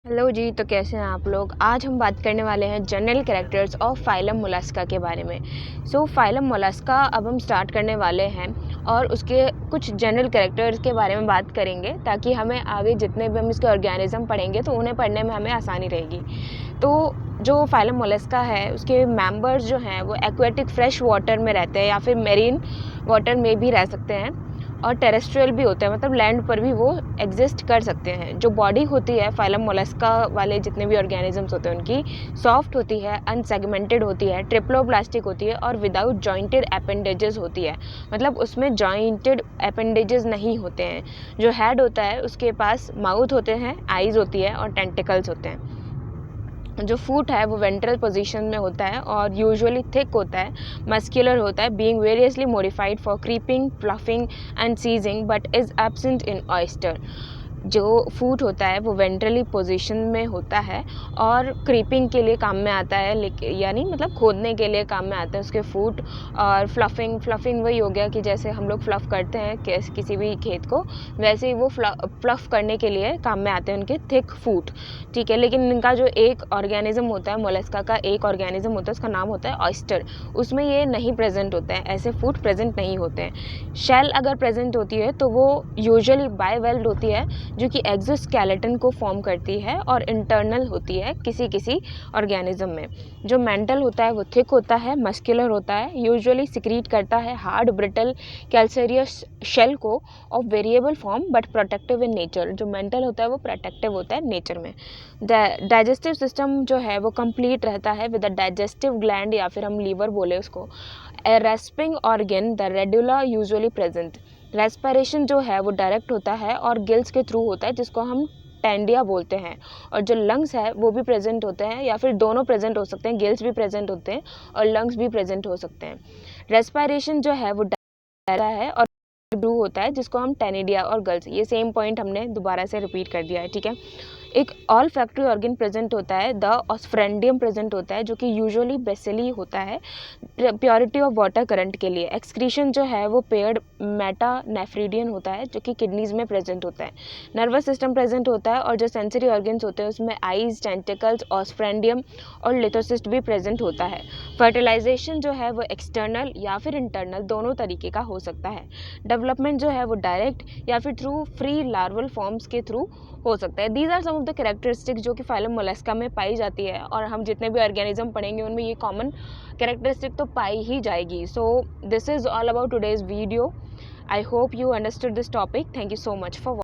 Hello जी, तो कैसे हैं आप लोग। आज हम बात करने वाले हैं general characters of phylum Mollusca के बारे में। फाइलम मोलस्का अब हम स्टार्ट करने वाले हैं और उसके कुछ जनरल कैरेक्टर्स के बारे में बात करेंगे ताकि हमें आगे जितने भी हम इसके ऑर्गेनिज्म पढ़ेंगे तो उन्हें पढ़ने में हमें आसानी रहेगी। तो जो फाइलम मोलस्का है उसके मेंबर्स जो हैं वो एक्वेटिक फ्रेश वाटर में रहते हैं या फिर मेरीन वाटर में भी रह सकते हैं और टेरेस्ट्रियल भी होते हैं, मतलब लैंड पर भी वो एग्जिस्ट कर सकते हैं। जो बॉडी होती है फाइलम मोलस्का वाले जितने भी ऑर्गेनिजम्स होते हैं उनकी सॉफ्ट होती है, अनसेगमेंटेड होती है, ट्रिप्लोप्लास्टिक होती है और विदाउट जॉइंटेड अपेंडेजेस होती है। मतलब उसमें जॉइंटेड अपेंडेजेस नहीं होते हैं। जो हेड होता है उसके पास माउथ होते हैं, आईज होती है और टेंटिकल्स होते हैं। जो फूट है वो वेंट्रल पोजीशन में होता है और यूजुअली थिक होता है, मस्कुलर होता है, being variously modified for creeping, fluffing and seizing but is absent in oyster. जो फूट होता है वो वेंट्रली पोजीशन में होता है और क्रीपिंग के लिए काम में आता है, लेकिन यानी मतलब खोदने के लिए काम में आता है उसके फूट। और फ्लफिंग वही हो गया कि जैसे हम लोग फ्लफ़ करते हैं किसी भी खेत को, वैसे ही वो फ्लफ़ करने के लिए काम में आते हैं उनके थिक फूट। ठीक है, लेकिन इनका जो एक ऑर्गेनिज्म होता है मोलस्का का, एक ऑर्गेनिज्म होता है उसका नाम होता है ऑयस्टर। उसमें ये नहीं प्रेजेंट होते हैं, ऐसे फूट प्रेजेंट नहीं होते हैं। शेल अगर प्रेजेंट होती है तो वो यूजुअली बायवेल्ड होती है जो कि एक्सोस्केलेटन को फॉर्म करती है और इंटरनल होती है किसी किसी ऑर्गेनिज्म में। जो मेंटल होता है वो थिक होता है, मस्कुलर होता है, यूजुअली सिक्रीट करता है हार्ड ब्रिटल कैल्सेरियस शेल को of variable form but protective in nature. जो मेंटल होता है वो प्रोटेक्टिव होता है नेचर में। डाइजेस्टिव सिस्टम जो है वो कंप्लीट रहता है विद द डाइजेस्टिव ग्लैंड या फिर हम लीवर बोले उसको। A rasping organ the radula usually present. Respiration जो है वो डायरेक्ट होता है और गिल्स के थ्रू होता है जिसको हम टेंडिया बोलते हैं। और जो लंग्स है वो भी प्रेजेंट होते हैं या फिर दोनों प्रेजेंट हो सकते हैं, गिल्स भी प्रेजेंट होते हैं और लंग्स भी प्रेजेंट हो सकते हैं। रेस्पिरेशन जो है वो है और ब्रू होता है जिसको हम टेनिडिया और गल्स, ये सेम पॉइंट हमने दोबारा से रिपीट कर दिया है। ठीक है, एक ऑल फैक्ट्री ऑर्गन प्रेजेंट होता है, द ऑस्फ्रेंडियम प्रेजेंट होता है जो कि यूजुअली बेसिली होता है प्योरिटी ऑफ वाटर करंट के लिए। एक्सक्रीशन जो है वो पेयर्ड मेटानेफ्रीडियन होता है जो कि किडनीज में प्रेजेंट होता है। नर्वस सिस्टम प्रेजेंट होता है और जो सेंसरी ऑर्गन्स होते हैं उसमें आईज, टेंटिकल्स, ऑस्फ्रेंडियम और लिथोसिस्ट भी प्रेजेंट होता है। फर्टिलाइजेशन जो है वो एक्सटर्नल या फिर इंटरनल दोनों तरीके का हो सकता है। डेवलपमेंट जो है वो डायरेक्ट या फिर थ्रू फ्री लार्वल फॉर्म्स के थ्रू हो सकता है। These are some of the characteristics जो कि फाइलम मोलस्का में पाई जाती है और हम जितने भी ऑर्गेनिज्म पढ़ेंगे उनमें ये कॉमन कैरेक्टरिस्टिक तो पाई ही जाएगी। So this is all about today's video. I hope you understood this topic. Thank you so much for